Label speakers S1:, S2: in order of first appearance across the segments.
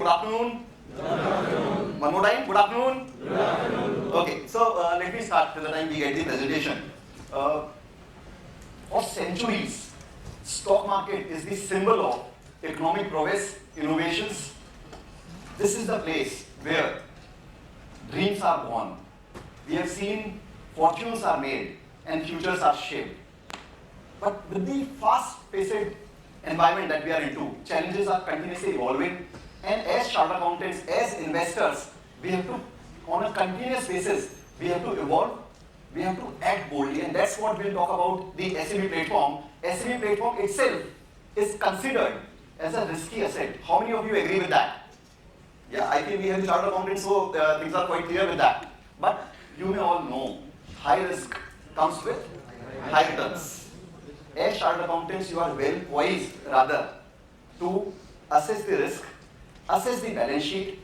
S1: good afternoon. Good afternoon. One more time, good afternoon. Good afternoon. Okay, so let me start till the time we get the presentation. For centuries, stock market is the symbol of economic progress, innovations. This is the place where dreams are born. We have seen fortunes are made and futures are shaped. But with the fast-paced environment that we are into, challenges are continuously evolving, and as chartered accountants, as investors, we have to, on a continuous basis, we have to evolve, we have to act boldly, and that's what we'll talk about the SME platform. SME platform itself is considered as a risky asset. How many of you agree with that? Yeah, I think we have the chartered accountants, so things are quite clear with that. But you may all know, high risk comes with high returns. As chartered accountants, you are well poised rather to assess the risk, assess the balance sheet,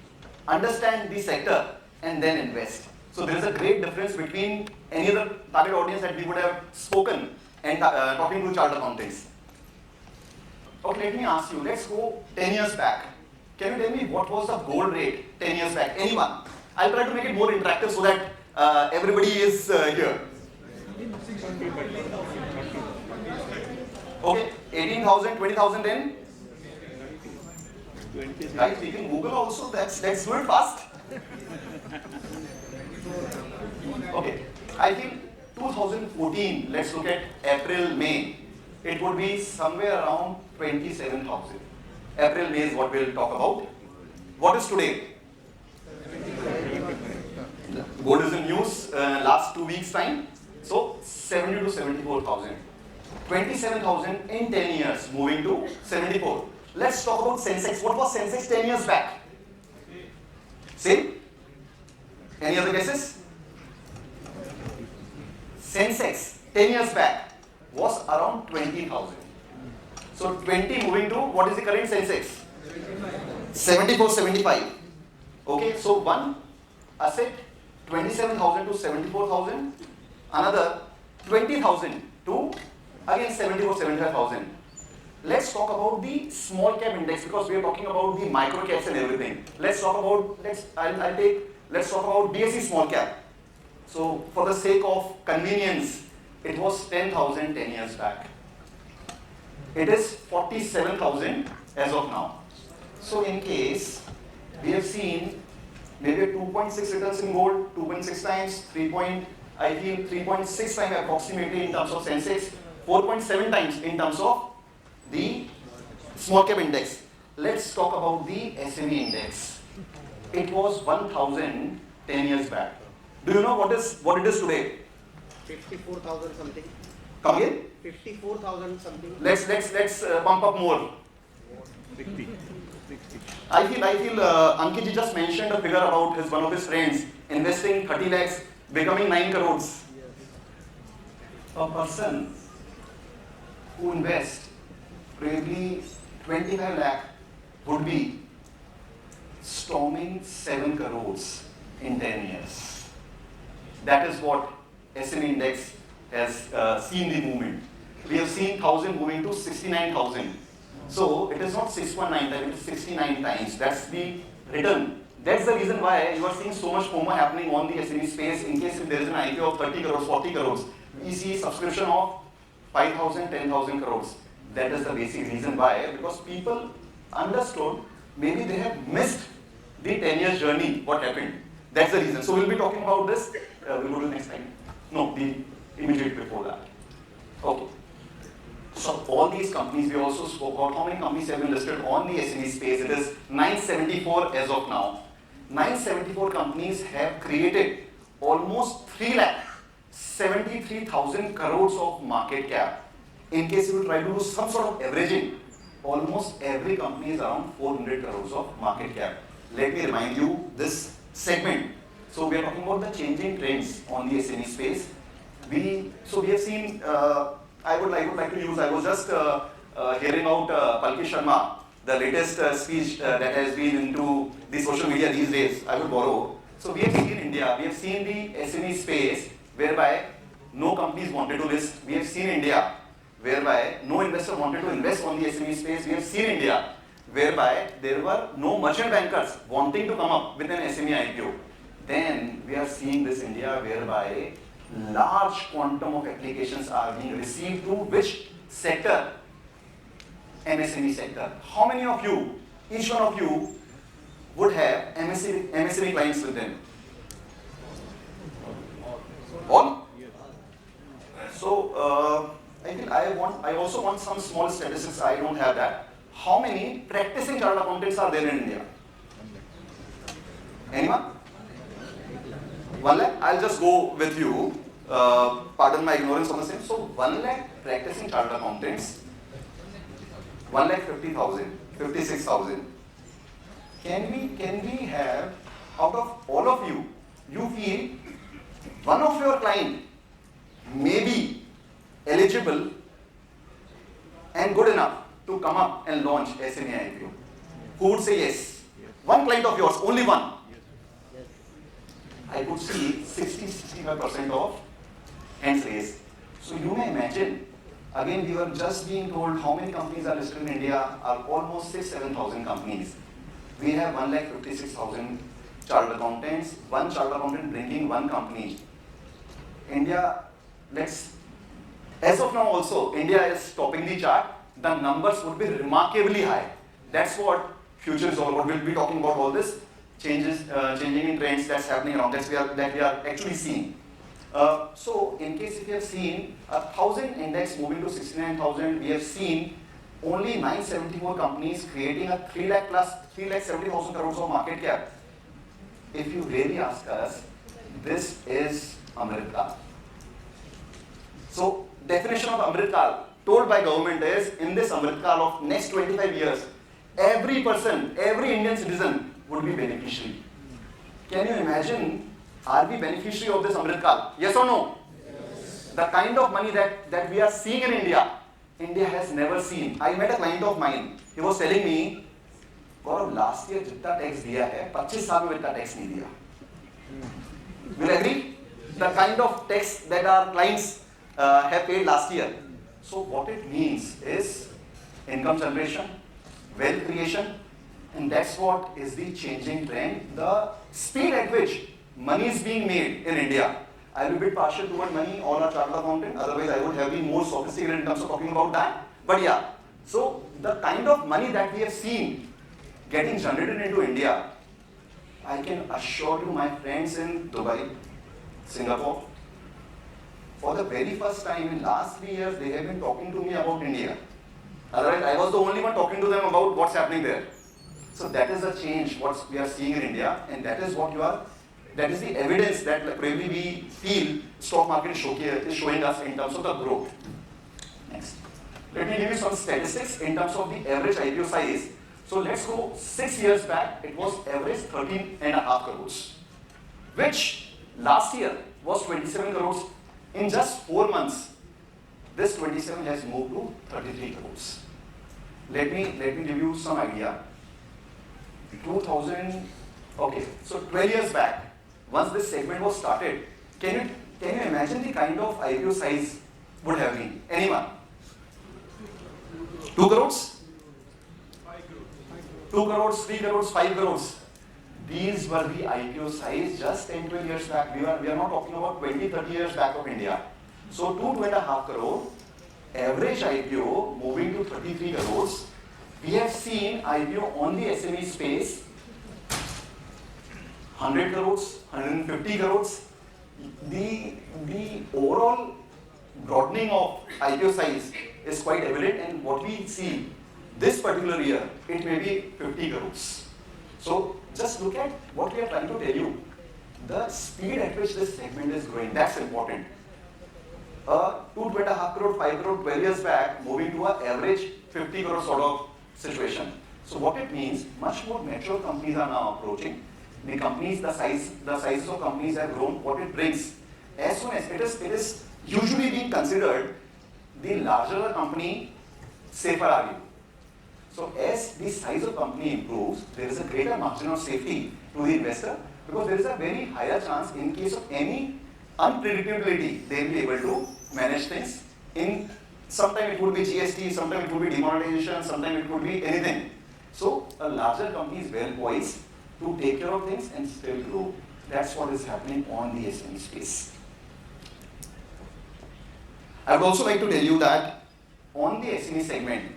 S1: understand the sector, and then invest. So there is a great difference between any other target audience that we would have spoken and talking to chartered accountants. Okay, let me ask you, let's go 10 years back. Can you tell me what was the gold rate 10 years back? Anyone? I'll try to make it more interactive so that everybody is here. Okay, 18,000, 20,000 then? Guys, we can Google also, let's do it fast. Okay, I think 2014, let's look at April, May. It would be somewhere around 27,000. April, May is what we'll talk about. What is today? Gold is in news last 2 weeks time. So 70 to 74,000. 27,000 in 10 years, moving to 74. Let's talk about Sensex. What was Sensex 10 years back? Same? Any other guesses? Sensex 10 years back was around 20,000. So 20 moving to, what is the current Sensex? 74, 75. Okay, so one asset 27,000 to 74,000, another 20,000 to again 74, 75,000. Let's talk about the small cap index because we are talking about the micro caps and everything. Let's talk about, let's talk about BSE small cap. So for the sake of convenience, it was 10,000 10 years back. It is 47,000 as of now. So in case we have seen maybe 2.6 returns in gold, 2.6 times, I feel 3.6 times approximately in terms of Sensex, 4.7 times in terms of the small cap index. Let's talk about the SME index. It was 1,000 10 years back. Do you know what it is today?
S2: 54,000 something.
S1: Come again?
S2: 54,000 something.
S1: Let's pump up more.
S3: 60.
S1: I feel Ankit ji just mentioned a figure about one of his friends investing 30 lakhs, becoming 9 crores. A person who invests probably 25 lakh would be storming 7 crores in 10 years. That is what SME index has seen the movement. We have seen 1,000 moving to 69,000. So it is not 6.9 times, it is 69 times. That's the return. That's the reason why you are seeing so much FOMO happening on the SME space. In case if there is an IPO of 30 crores, 40 crores, we see subscription of 5,000, 10,000 crores. That is the basic reason why, because people understood maybe they have missed the 10 years journey, what happened. That's the reason. So we'll be talking about this. We'll go to the next slide. No, the immediate before that. Okay. So all these companies, we also spoke about how many companies have been listed on the SME space. It is 974 as of now. 974 companies have created almost 3,73,000 crores of market cap. In case you will try to do some sort of averaging, almost every company is around 400 crores of market cap. Let me remind you this segment. So we are talking about the changing trends on the SME space. We have seen, I would like to use, I was just hearing out Palki Sharma, the latest speech that has been into the social media these days. I will borrow. So we have seen in India, we have seen the SME space whereby no companies wanted to list. We have seen India whereby no investor wanted to invest on the SME space. We have seen India whereby there were no merchant bankers wanting to come up with an SME IPO. Then we are seeing this India whereby large quantum of applications are being received to which sector? MSME sector. How many of you, each one of you, would have MSME clients with them? All? So I also want some small statistics. I don't have that. How many practicing chartered accountants are there in India? Anyone? 1 lakh? I'll just go with you. Pardon my ignorance on the same. So 1 lakh practicing chartered accountants, 1,50,000, 56,000. Can we have, out of all of you, you feel one of your client may be eligible and good enough to come up and launch SME IPO? Who would say yes? One client of yours, only one. I could see 60-65% of hands raised. So you may imagine, again we were just being told how many companies are listed in India, are almost 6,000-7,000 companies. We have 1,56,000 chartered accountants, one chartered accountant bringing one company. India, as of now also, India is topping the chart. The numbers would be remarkably high. That's what future is all about. We'll be talking about all this changing in trends that's happening around that we are actually seeing. So in case if you have seen 1,000 index moving to 69,000, we have seen only 974 companies creating a 3,70,000 crores of market cap. If you really ask us, this is Amritkal. So definition of Amritkal told by government is, in this Amritkal of next 25 years, every person, every Indian citizen would be beneficiary. Can you imagine, are we beneficiary of this Amritkal? Yes or no? Yes. The kind of money that we are seeing in India, India has never seen. I met a client of mine. He was telling me, Gaurav, last year जितना tax दिया है, 25 साल में इतना tax नहीं दिया. Will you agree? The kind of tax that our clients have paid last year. So what it means is income generation, wealth creation, and that's what is the changing trend. The speed at which money is being made in India. I will be a bit partial toward money, all are chartered accountant, otherwise I would have been more sophisticated in terms of talking about that. But yeah, so the kind of money that we have seen getting generated into India, I can assure you, my friends in Dubai, Singapore, for the very first time in last 3 years, they have been talking to me about India. Otherwise, I was the only one talking to them about what's happening there. So that is a change, what we are seeing in India, and that is that is the evidence that probably we feel stock market is showing us in terms of the growth. Next. Let me give you some statistics in terms of the average IPO size. So let's go 6 years back, it was average 13.5 crores, which last year was 27 crores. In just 4 months, this 27 has moved to 33 crores. Let me give you some idea. 2000, okay, so 12 years back, once this segment was started, can you imagine the kind of IPO size would have been? Anyone? 2 crores? 2 crores, 3 crores, 5 crores. These were the IPO size just 10-12 years back. We are not talking about 20-30 years back of India. So 2.5 crore, average IPO moving to 33 crores. We have seen IPO on the SME space 100 crores, 150 crores. The overall broadening of IPO size is quite evident, and what we see this particular year, it may be 50 crores. So just look at what we are trying to tell you. The speed at which this segment is growing, that's important. 2.5 crore, 5 crore, 12 years back, moving to an average 50 crore sort of situation. So what it means, much more mature companies are now approaching. The sizes of companies have grown. What it brings, as soon as it is usually being considered, the larger the company, safer are you. So as the size of company improves, there is a greater margin of safety to the investor, because there is a very higher chance in case of any unpredictability, they will be able to manage things. Sometime it would be GST, sometime it would be demonetization, sometime it would be anything. So a larger company is well poised to take care of things and still grow. That's what is happening on the SME space. I would also like to tell you that on the SME segment,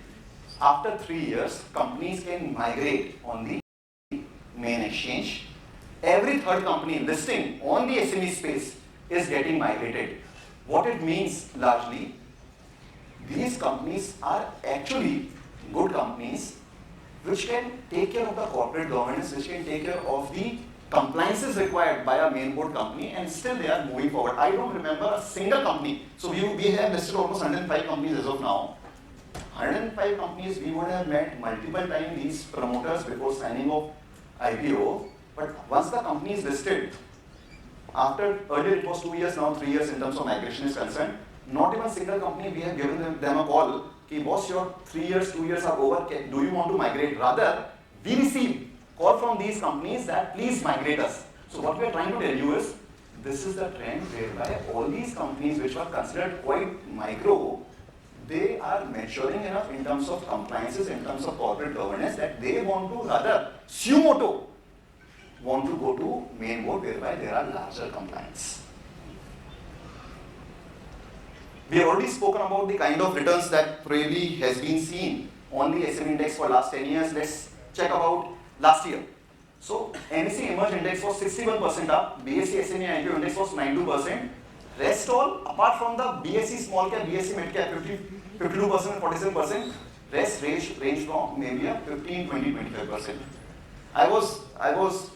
S1: after 3 years, companies can migrate on the main exchange. Every third company listing on the SME space is getting migrated. What it means largely, these companies are actually good companies which can take care of the corporate governance, which can take care of the compliances required by a main board company, and still they are moving forward. I don't remember a single company. So we have listed almost 105 companies as of now. 105 companies, we would have met multiple times these promoters before signing of IPO. But once the company is listed, after earlier it was 2 years, now 3 years in terms of migration is concerned, not even a single company we have given them a call, कि boss, your 3 years, 2 years are over, do you want to migrate? Rather, we receive call from these companies that please migrate us. So what we are trying to tell you is, this is the trend whereby all these companies which were considered quite micro, they are maturing enough in terms of compliances, in terms of corporate governance, that they want to rather, suo moto, want to go to main board whereby there are larger compliance. We have already spoken about the kind of returns that probably has been seen on the SME index for last 10 years. Let's check about last year. So NSE Emerge index was 61% up, BSE SME IPO index was 92%. Rest all, apart from the BSE small cap, BSE mid cap 52% and 47%, rest range from maybe a 15, 20, 25%. I was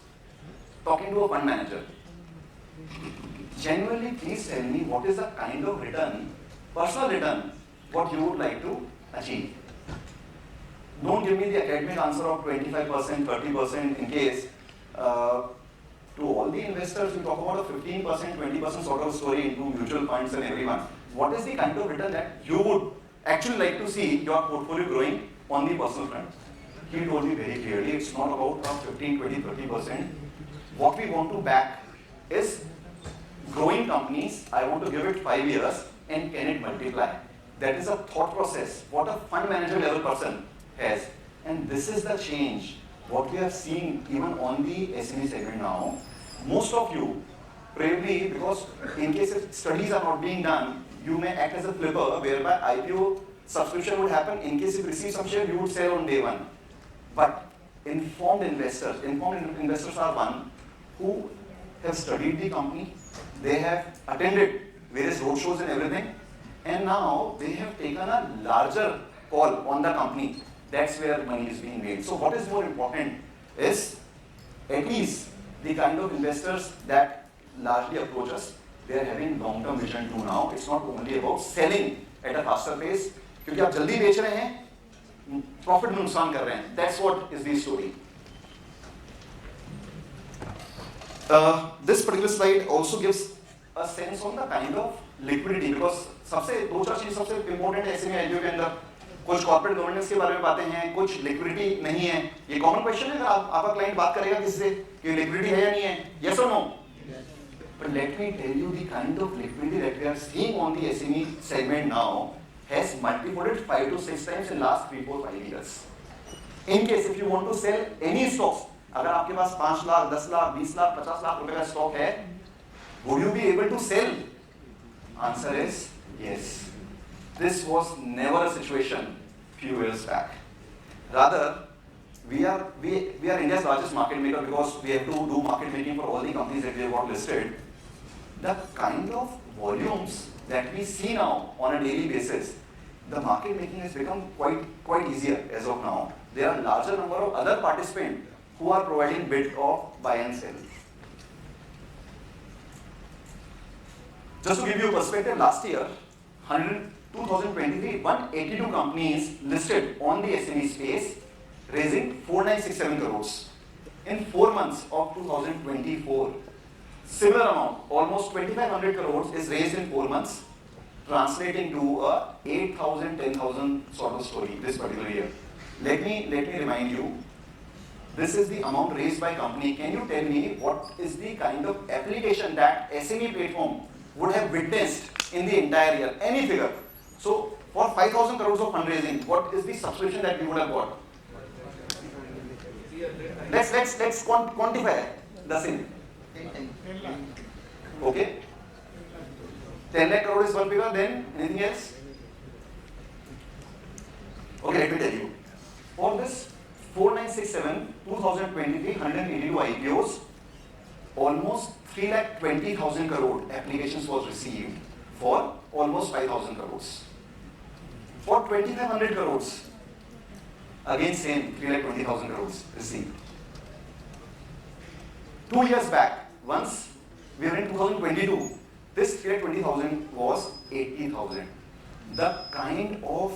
S1: talking to a fund manager. Genuinely, please tell me what is the kind of return, personal return, what you would like to achieve. Don't give me the academic answer of 25%, 30% in case. To all the investors, we talk about a 15%, 20% sort of story into mutual funds and everyone. What is the kind of return that you would actually like to see your portfolio growing on the personal front? He told me very clearly, it's not about 15, 20, 30%. What we want to back is growing companies. I want to give it 5 years and can it multiply? That is a thought process, what a fund manager level person has. And this is the change, what we are seeing even on the SME segment now. Most of you, probably because in case if studies are not being done, you may act as a flipper whereby IPO subscription would happen. In case you receive some share, you would sell on day one. But informed investors are one who have studied the company, they have attended various roadshows and everything, and now they have taken a larger call on the company. That's where money is being made. So what is more important is at least the kind of investors that largely approach us, they are having long-term vision too now. It's not only about selling at a faster pace, क्योंकि आप जल्दी बेच रहे हैं, profit में नुकसान कर रहे हैं. That's what is the story. This particular slide also gives a sense on the kind of liquidity, because सबसे दो चार चीज सबसे important है SME IPO के अंदर. कुछ कॉर्पोरेट गवर्नेंस के बारे में बातें हैं, कुछ लिक्विडिटी नहीं है. ये कॉमन क्वेश्चन है अगर आपका क्लाइंट बात करेगा किससे कि लिक्विडिटी है या नहीं है, yes or no? But let me tell you, the kind of liquidity that we are seeing on the SME segment now has multiplied 5 to 6 times in last 3, 4, 5 years. In case if you want to sell any stocks, अगर आपके पास 5 लाख, 10 लाख, 20 लाख, 50 लाख रुपए का stock है, would you be able to sell? Answer is yes. This was never a situation few years back. Rather, we are India's largest market maker because we have to do market making for all the companies that we have got listed. The kind of volumes that we see now on a daily basis, the market making has become quite easier as of now. There are larger number of other participants who are providing bid of buy and sell. Just to give you a perspective, last year, 2023, 182 companies listed on the SME space, raising 4967 crores. In 4 months of 2024, similar amount, almost 2500 crores is raised in 4 months, translating to a 8,000, 10,000 sort of story this particular year. Let me remind you, this is the amount raised by company. Can you tell me what is the kind of application that SME platform would have witnessed in the entire year? Any figure. So for 5,000 crores of fundraising, what is the subscription that we would have got? Let's quantify the same. Okay. 10 lakh crore is one figure. Then anything else? Okay, let me tell you. For this 4967 2023 182 IPOs, almost 3,20,000 crore applications was received for almost 5,000 crores. For 2,500 crores, again same 3,20,000 crores received. 2 years back, once we were in 2022, this 3,20,000 was 80,000. The kind of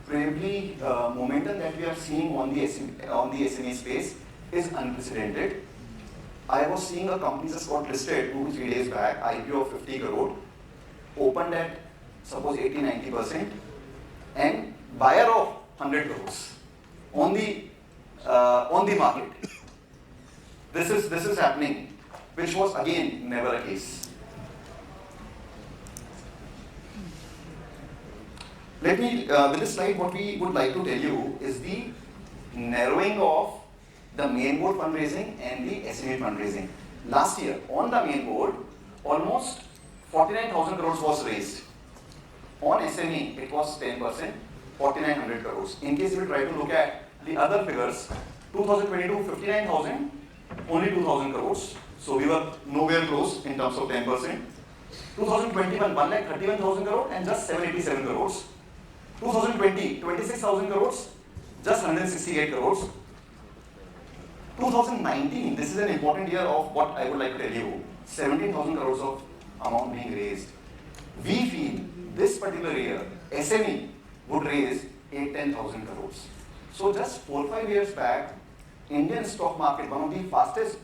S1: probably momentum that we are seeing on the SME space is unprecedented. I was seeing a company just got listed 2 to 3 days back, IPO of 50 crore, opened at suppose 80-90%, and buyer of 100 crores on the market. This is happening, which was again never a case. Let me, with this slide, what we would like to tell you is the narrowing of the main board fundraising and the SME fundraising. Last year, on the main board, almost 49,000 crores was raised. On SME, it was 10%, 4,900 crores. In case we try to look at the other figures, 2022, 59,000, only 2,000 crores. So we were nowhere close in terms of 10%. 2021, 1,31,000 crore and just 787 crores. 2020, 26,000 crores, just 168 crores. 2019, this is an important year of what I would like to tell you, 17,000 crores of amount being raised. We feel this particular year, SME would raise 8-10,000 crores. So just 4-5 years back, Indian stock market, one of the fastest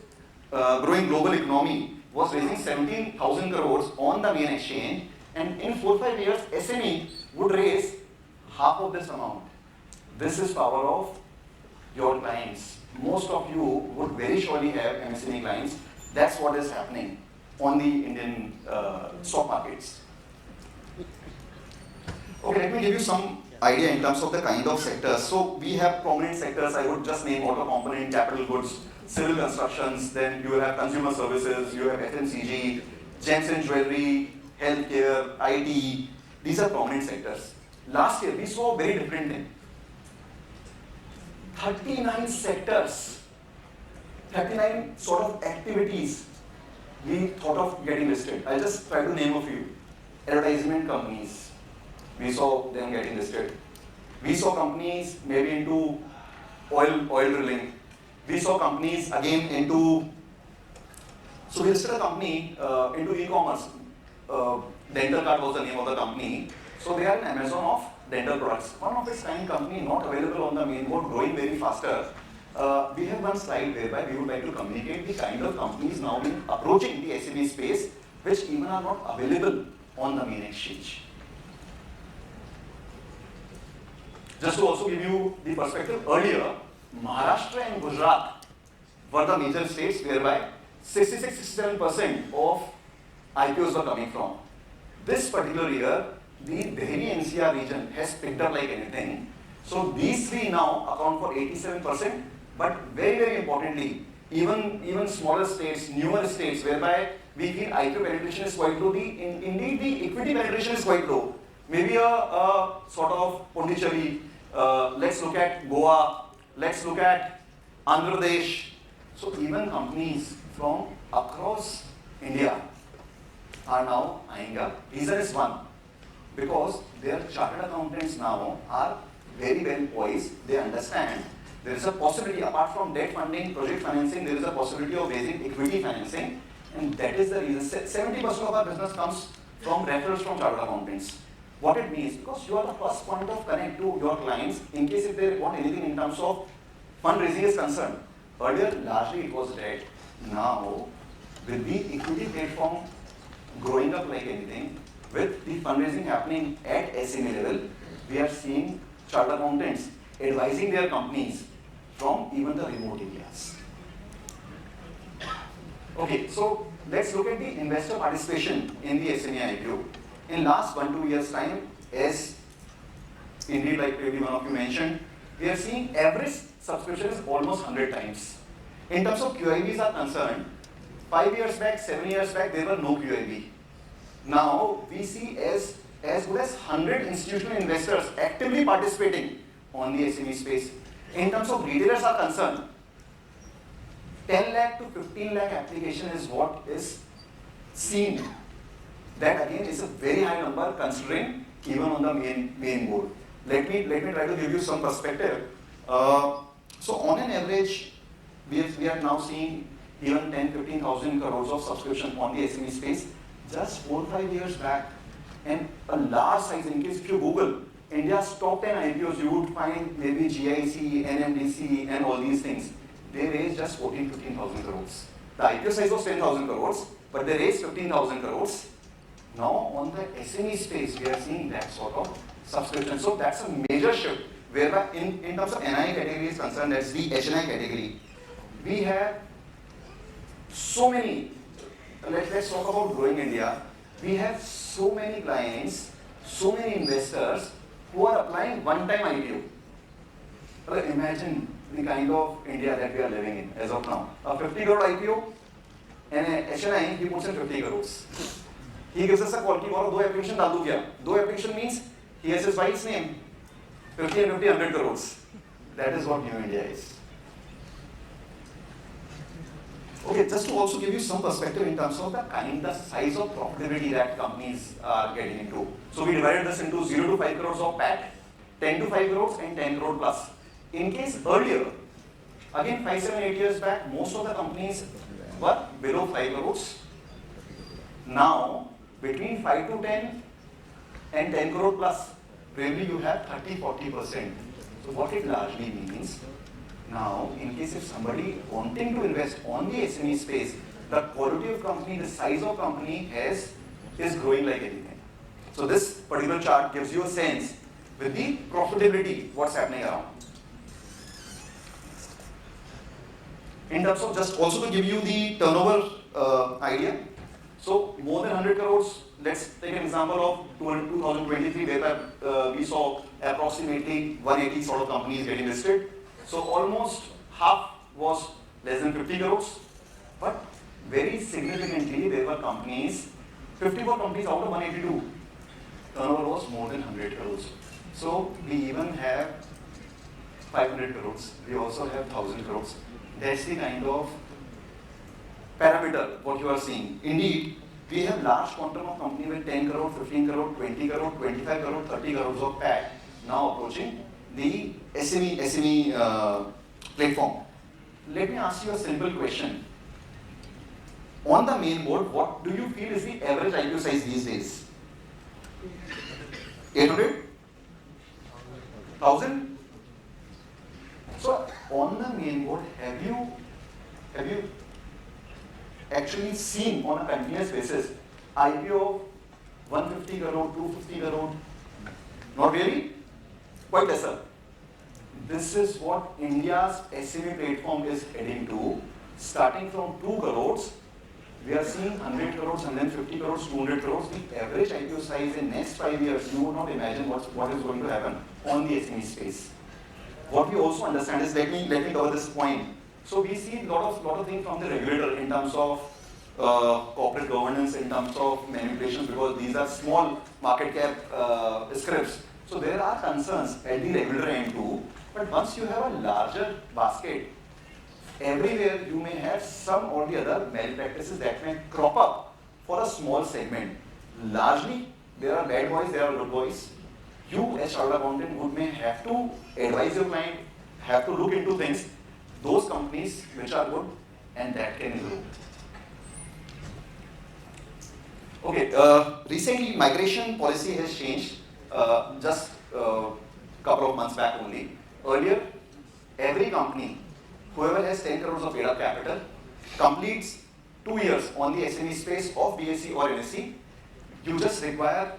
S1: growing global economy, was raising 17,000 crores on the main exchange, and in 4-5 years, SME would raise half of this amount. This is power of your clients. Most of you would very surely have MSME clients. That's what is happening on the Indian stock markets. Okay, let me give you some idea in terms of the kind of sectors. So we have prominent sectors. I would just name auto component, capital goods, civil constructions. Then you will have consumer services. You have FMCG, gems and jewelry, healthcare, IT. These are prominent sectors. Last year we saw a very different thing. 39 sectors, 39 sort of activities we thought of getting listed. I'll just try to name a few. Advertisement companies, we saw them getting listed. We saw companies maybe into oil drilling. We saw companies again into, so we listed a company into e-commerce. Dental Card was the name of the company. So they are an Amazon of dental products. One of its kind company, not available on the main board, growing very faster. We have one slide whereby we would like to communicate the kind of companies now being approaching the SME space, which even are not available on the main exchange. Just to also give you the perspective, earlier, Maharashtra and Gujarat were the major states whereby 66-67% of IPOs were coming from. This particular year, the Delhi NCR region has picked up like anything. So these three now account for 87%, but very, very importantly, even smaller states, newer states, whereby we feel IPO penetration is quite low, indeed the equity penetration is quite low. Maybe a sort of Pondicherry, let's look at Goa, let's look at Andhra Pradesh. So even companies from across India are now eyeing up. Reason is one, because their chartered accountants now are very well poised. They understand there is a possibility, apart from debt funding, project financing, there is a possibility of raising equity financing, and that is the reason. 70% of our business comes from referrals from chartered accountants. What it means, because you are the first point of connect to your clients in case if they want anything in terms of fundraising is concerned. Earlier, largely it was debt. Now, with the equity platform growing up like anything, with the fundraising happening at SME level, we are seeing chartered accountants advising their companies from even the remote areas. Okay, so let's look at the investor participation in the SME IPO. In last 1-2 years time, as indeed like maybe one of you mentioned, we are seeing average subscription is almost 100 times. In terms of QIBs are concerned, 5 years back, 7 years back, there were no QIB. Now, we see as good as 100 institutional investors actively participating on the SME space. In terms of retailers are concerned, 10 lakh to 15 lakh application is what is seen. That again is a very high number considering even on the main board. Let me try to give you some perspective. So on an average, we are now seeing even 10-15,000 crores of subscription on the SME space. Just 4-5 years back, and a large size, in case if you Google India's top 10 IPOs, you would find maybe GIC, NMDC, and all these things. They raised just 14-15,000 crores. The IPO size was 10,000 crores, but they raised 15,000 crores. Now on the SME space, we are seeing that sort of subscription. So that's a major shift, whereby in terms of NI category is concerned, that's the HNI category. We have so many, let's talk about growing India. We have so many clients, so many investors who are applying one-time IPO. Well, imagine the kind of India that we are living in as of now. A 50 crore IPO and a HNI, he puts in 50 crores. He gives us a call, Gaurav, 2 application डाल दूं क्या? 2 application means he has his wife's name. 50 and 50, 100 crores. That is what New India is. Okay, just to also give you some perspective in terms of the size of profitability that companies are getting into. So we divided this into 0 to 5 crores of PAT, 10 to 5 crores, and 10 crore plus. In case earlier, again 5, 7, 8 years back, most of the companies were below 5 crores. Now, between 5 to 10 and 10 crore plus, revenue you have 30-40%. So what it largely means, now, in case if somebody wanting to invest on the SME space, the quality of company, the size of company is growing like anything. So this particular chart gives you a sense with the profitability, what's happening around. In terms of just also to give you the turnover idea, so more than 100 crores, let's take an example of 2023 where we saw approximately 180 sort of companies getting listed. So almost half was less than 50 crores, but very significantly there were companies, 54 companies out of 182, turnover was more than 100 crores. So we even have 500 crores, we also have 1000 crores. That's the kind of parameter what you are seeing. Indeed, we have large quantum of company with 10 crore, 15 crore, 20 crore, 25 crore, 30 crores of PAT now approaching the SME platform. Let me ask you a simple question. On the main board, what do you feel is the average IPO size these days? 800? 1000? So on the main board, have you actually seen on a continuous basis IPO 150 crore, 250 crore? Not really? Quite lesser. This is what India's SME platform is heading to. Starting from 2 crores, we are seeing 100 crores, 150 crores, 200 crores. The average IPO size in next 5 years, you would not imagine what is going to happen on the SME space. What we also understand is, let me cover this point. So we see a lot of things from the regulator in terms of corporate governance, in terms of manipulations, because these are small market cap scripts. So there are concerns at the regulator end too, but once you have a larger basket, everywhere you may have some or the other malpractices that may crop up for a small segment. Largely, there are bad boys, there are good boys. You as chartered accountant would may have to advise your client, have to look into things, those companies which are good and that can grow. Okay, recently migration policy has changed. Just a couple of months back only. Earlier, every company, whoever has 10 crores of paid-up capital, completes 2 years on the SME space of BSE or NSE. You just require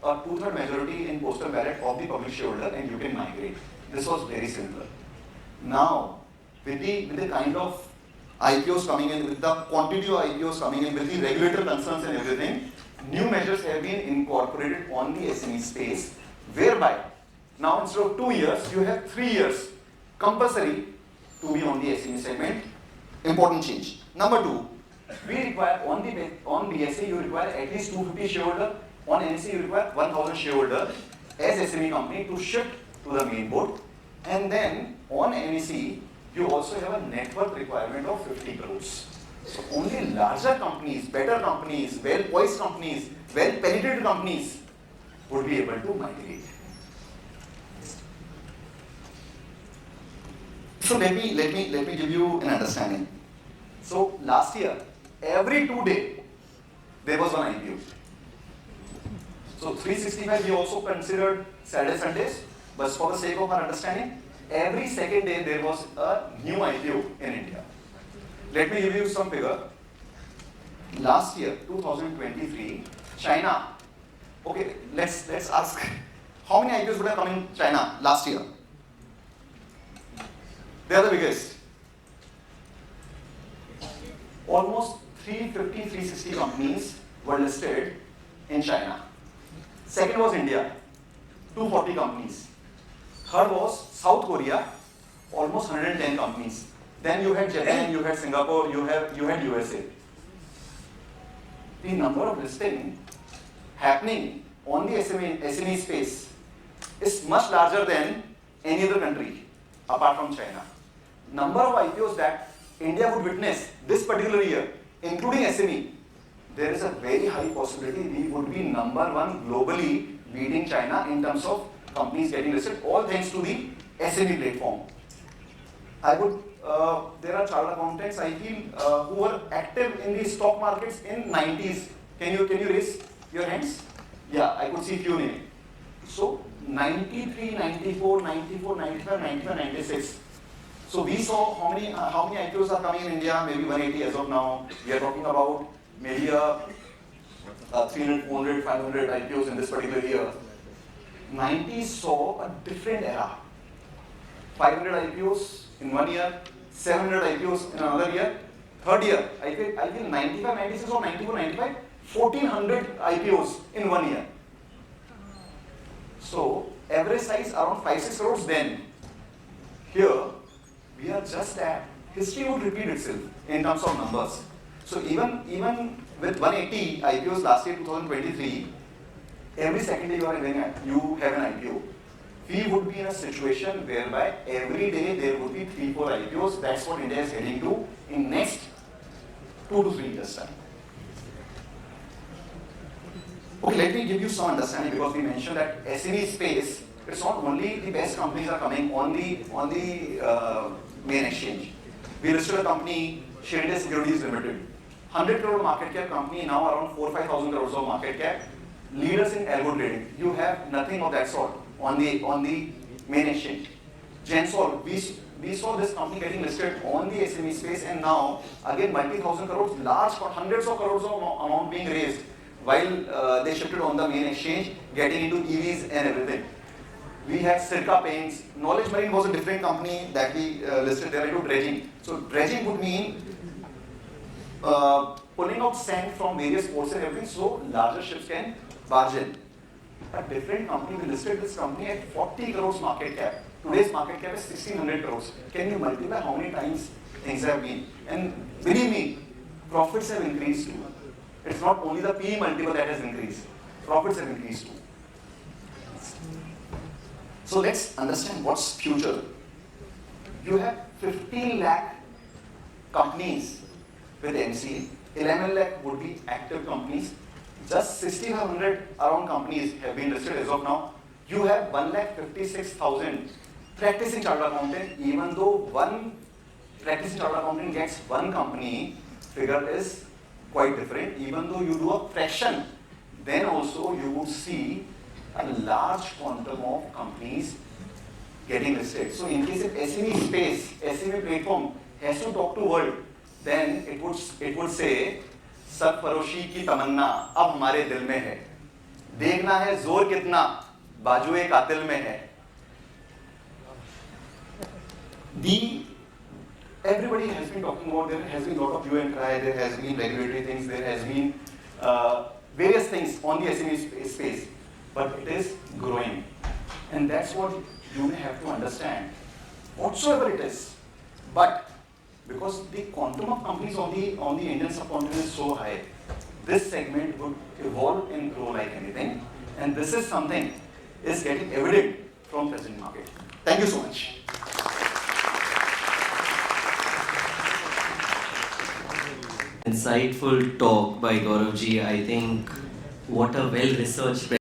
S1: a 2/3 majority in postal ballot of the public shareholder and you can migrate. This was very simple. Now, with the kind of IPOs coming in, with the quantity of IPOs coming in, with the regulator concerns and everything, new measures have been incorporated on the SME space, whereby Now instead of 2 years, you have 3 years compulsory to be on the SME segment. Important change. Number 2, we require on BSE you require at least 250 shareholder. On NSE you require 1000 shareholder as SME company to shift to the main board. And then on NSE you also have a net worth requirement of 50 crores. So only larger companies, better companies, well-poised companies, well-penetrated companies would be able to migrate. So let me give you an understanding. So last year, every 2 days, there was one IPO. So 365 we also considered Saturday, Sundays, but for the sake of our understanding, every second day there was a new IPO in India. Let me give you some figure. Last year, 2023, China. Okay, let's ask, how many IPOs would have come in China last year? They are the biggest. Almost 350, 360 companies were listed in China. Second was India, 240 companies. Third was South Korea, almost 110 companies. Then you had Japan, you had Singapore, you had USA. The number of listing happening on the SME space is much larger than any other country apart from China. Number of IPOs that India would witness this particular year, including SME, there is a very high possibility we would be number 1 globally, beating China in terms of companies getting listed, all thanks to the SME platform. There are chartered accountants, I feel, who were active in the stock markets in 90s. Can you raise your hands? Yeah, I could see few names. So 93, 94, 94, 95, 95, 96. So we saw how many IPOs are coming in India, maybe 180 as of now. We are talking about maybe 300, 400, 500 IPOs in this particular year. 90s saw a different era. 500 IPOs in 1 year, 700 IPOs in another year. Third year, I feel 95, 96 or 94, 95, 1400 IPOs in 1 year. So average size around 5-6 crores then. Here, we are just at, history would repeat itself in terms of numbers. So even with 180 IPOs last year, 2023, every second day you have an IPO. We would be in a situation whereby every day there would be 3-4 IPOs. That's what India is heading to in next 2 to 3 years time. Okay, let me give you some understanding, because we mentioned that SME space, it's not only the best companies are coming on the main exchange. We listed a company, Shade Securities Limited, 100 crore market cap company, now around 4-5,000 crores of market cap, leaders in algo trading. You have nothing of that sort on the main exchange. Gensol, we saw this company getting listed on the SME space, and now again multi-thousand crores, large hundreds of crores of amount being raised while they shifted on the main exchange, getting into EVs and everything. We have Sirka Paints. Knowledge Marine was a different company that we listed there into dredging. So dredging would mean pulling out sand from various ports and everything, so larger ships can barge in. A different company, we listed this company at 40 crores market cap. Today's market cap is 1600 crores. Can you multiply how many times things have been? And believe me, profits have increased too. It's not only the PE multiple that has increased, profits have increased too. So let's understand what's future. You have 15 lakh companies with MCA, 11 lakh would be active companies. Just 6,500 around companies have been listed as of now. You have 1,56,000 practicing chartered accountant. Even though one practicing chartered accountant gets one company, figure is quite different. Even though you do a fraction, then also you would see a large quantum of companies getting listed. So in case if SME space, SME platform has to talk to world, then it would say, सरफरोशी की तमन्ना अब हमारे दिल में है, देखना है जोर कितना बाजुए कातिल में है. Everybody has been talking about, there has been a lot of hue and cry, there has been regulatory things, there has been various things on the SME space, but it is growing. And that's what you may have to understand, whatsoever it is. But because the quantum of companies on the Indian subcontinent is so high, this segment would evolve and grow like anything. And this is something is getting evident from present market. Thank you so much.
S3: Insightful talk by Gaurav ji. I think what a well-researched